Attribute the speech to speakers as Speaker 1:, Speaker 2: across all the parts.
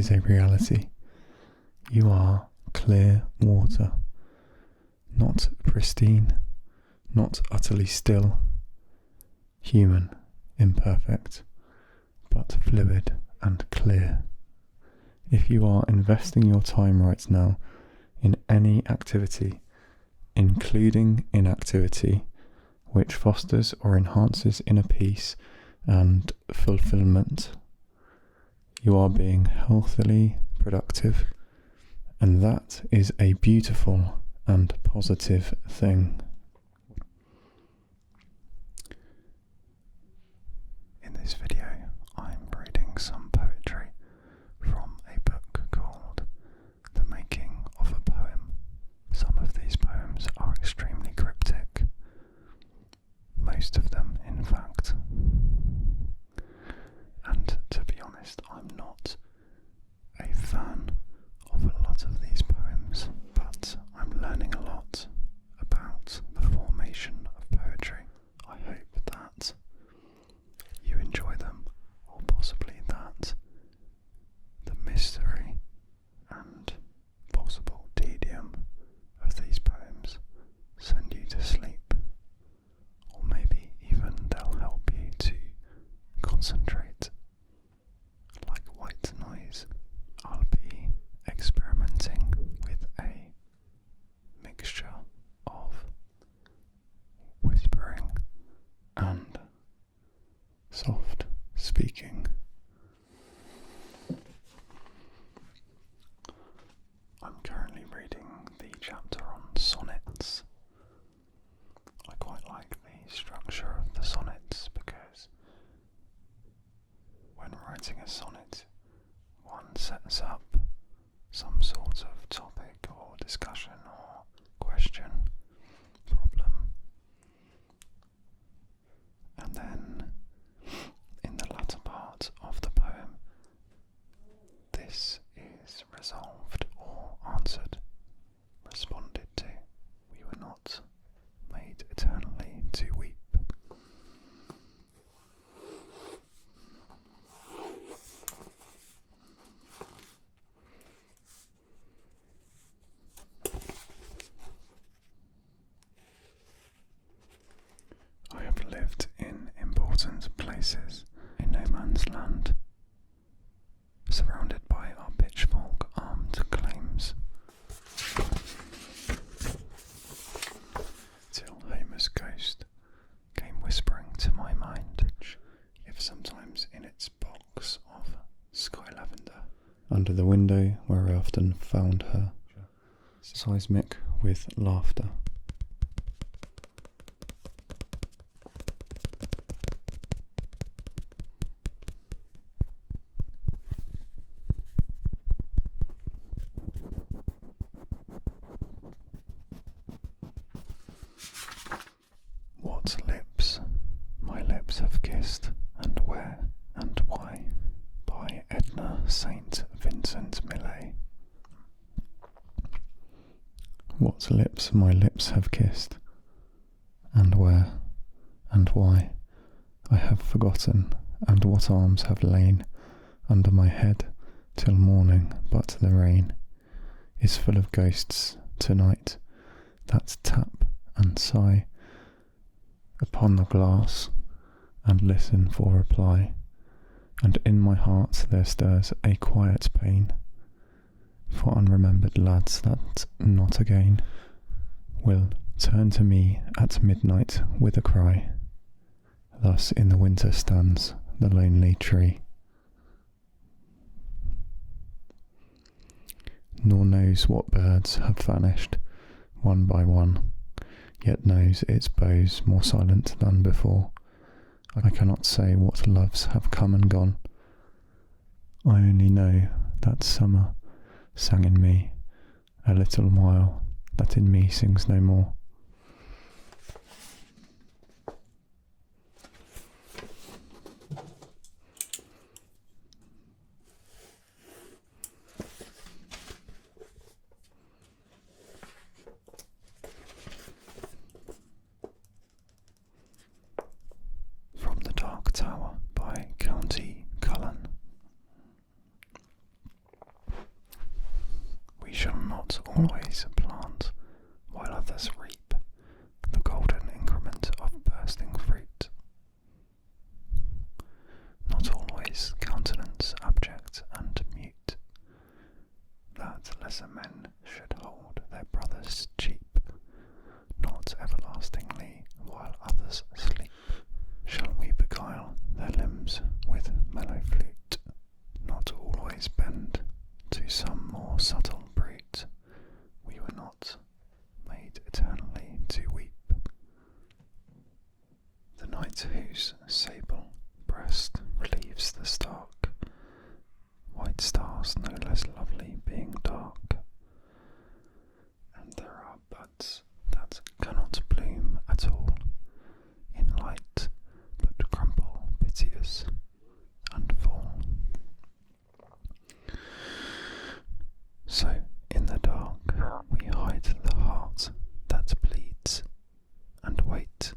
Speaker 1: is a reality. You are clear water, not pristine, not utterly still, human, imperfect, but fluid and clear. If you are investing your time right now in any activity, including inactivity, which fosters or enhances inner peace and fulfillment, you are being healthily productive, and that is a beautiful and positive thing. In this video, I'm reading some poetry from a book called The Making of a Poem. Some of these poems are extremely cryptic, most of them, in fact. And to be honest, I'm not a fan of a lot of these poems, but I'm learning a lot about the formation of poetry. I hope that you enjoy them, or possibly that the mystery and possible tedium of these poems send you to sleep, or maybe even they'll help you to concentrate. Like white noise, I'll be experimenting with a mixture of whispering and soft speaking. I'm currently reading the chapter on sonnets. I quite like the structure of the sonnets because when writing a sonnet, one sets up some sort of topic or discussion or question, problem, and then in the latter part of the poem, this is resolved or answered, responded to. We were not made eternally to weep. I have lived in important places in no man's land, surrounded by our pitchfork-armed claims, till Homer's ghost came whispering to my mind, if sometimes in its box of sky lavender, under the window where I often found her, seismic with laughter. What lips my lips have kissed, and where and why, by Edna St. Vincent Millay. What lips my lips have kissed, and where and why, I have forgotten, and what arms have lain under my head till morning, but the rain is full of ghosts tonight that tap and sigh upon the glass and listen for reply, and in my heart there stirs a quiet pain for unremembered lads that not again will turn to me at midnight with a cry. Thus in the winter stands the lonely tree, nor knows what birds have vanished one by one, yet knows its boughs more silent than before. I cannot say what loves have come and gone. I only know that summer sang in me a little while, that in me sings no more. From the Dark Tower by County Cullen. always plant, while others reap the golden increment of bursting fruit. Not always countenance abject and mute, that lesser men should hold their brothers cheap, not everlastingly while others sleep. Shall we beguile their limbs with mellow flute, not always bend to some more subtle brute? We were not made eternally to weep. The night whose sable breast relieves the stark, white stars no less lovely being dark. And there are buds that cannot bloom at all in light, but crumble piteous and fall. So in the dark we hide the heart that bleeds, and wait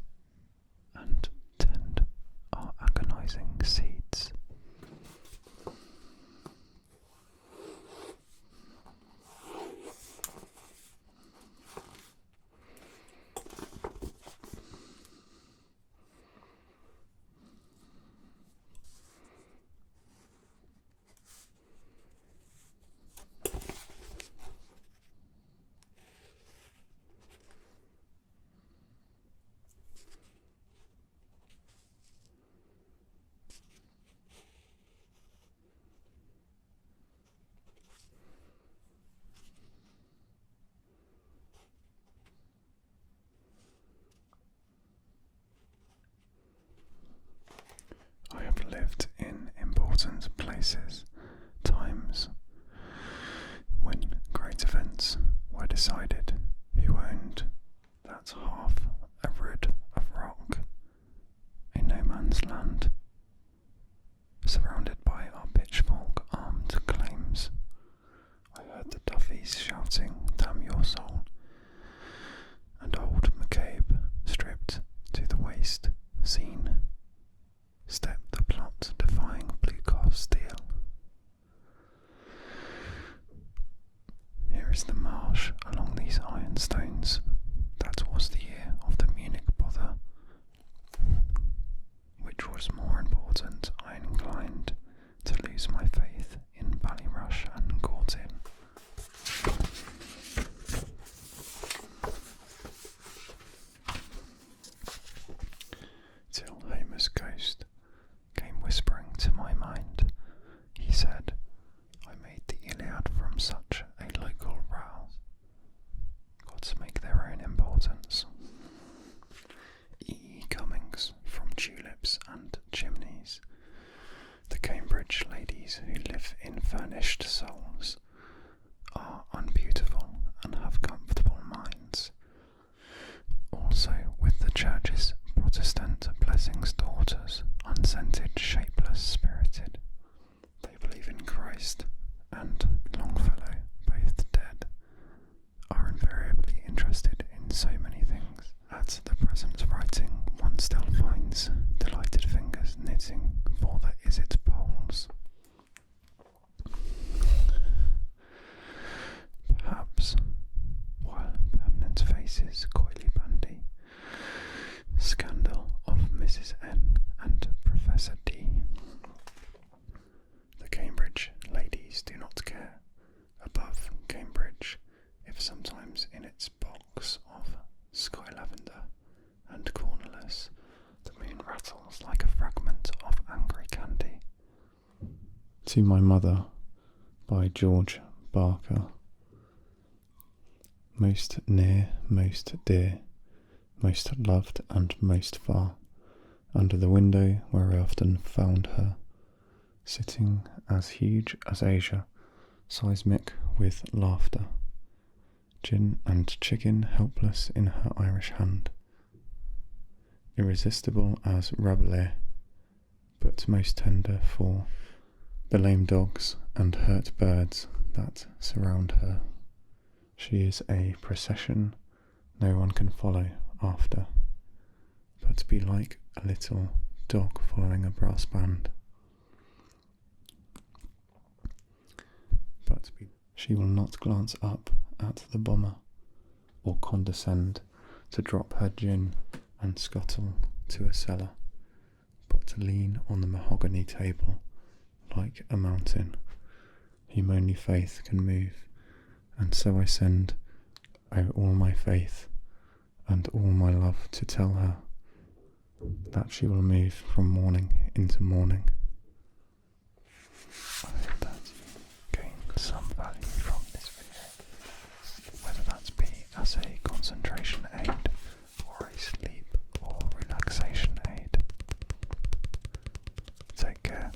Speaker 1: and tend our agonizing seeds. I have lived in important places, times when great events were decided, who owned that half a rood of rock, a no man's land, surrounded by our pitchfork-armed claims. I heard the Duffies shouting, "Damn your soul," and old McCabe, stripped to the waist, seen, stepped the plot defying blue-car steel. Here is the marsh along these iron stones. That was the year of the Munich bother. Which was more important, I inclined to lose my faith in Ballyrush and Gortin. Till Homer's ghost came whispering to my mind. He said, I made the Iliad from such a local rouse. Gods make their own importance. E. Cummings from tulips and chimneys. The Cambridge ladies who live in furnished souls are unbeautiful and have comfortable minds. Also with the church's Protestant blessings daughters, unscented, shapeless, spirited. They believe in Christ and Longfellow, both dead, are invariably interested in so many things. At the present writing, one still finds delighted fingers knitting for the is-it poles. Perhaps, while permanent faces coyly bandy, scandal of Mrs. N and Professor D. The Cambridge ladies do not care, above Cambridge, if sometimes in its box of sky lavender and cornerless the moon rattles like a fragment of angry candy. To My Mother by George Barker. Most near, most dear, most loved and most far, under the window where I often found her, sitting as huge as Asia, seismic with laughter, gin and chicken helpless in her Irish hand, irresistible as Rabelais, but most tender for the lame dogs and hurt birds that surround her. She is a procession no one can follow after, but be like a little dog following a brass band. She will not glance up at the bomber, or condescend to drop her gin and scuttle to a cellar, but to lean on the mahogany table like a mountain, whom only faith can move, and so I send all my faith and all my love to tell her that she will move from morning into morning. I hope that you gained some value from this video, whether that be as a concentration aid or a sleep or relaxation aid. Take care.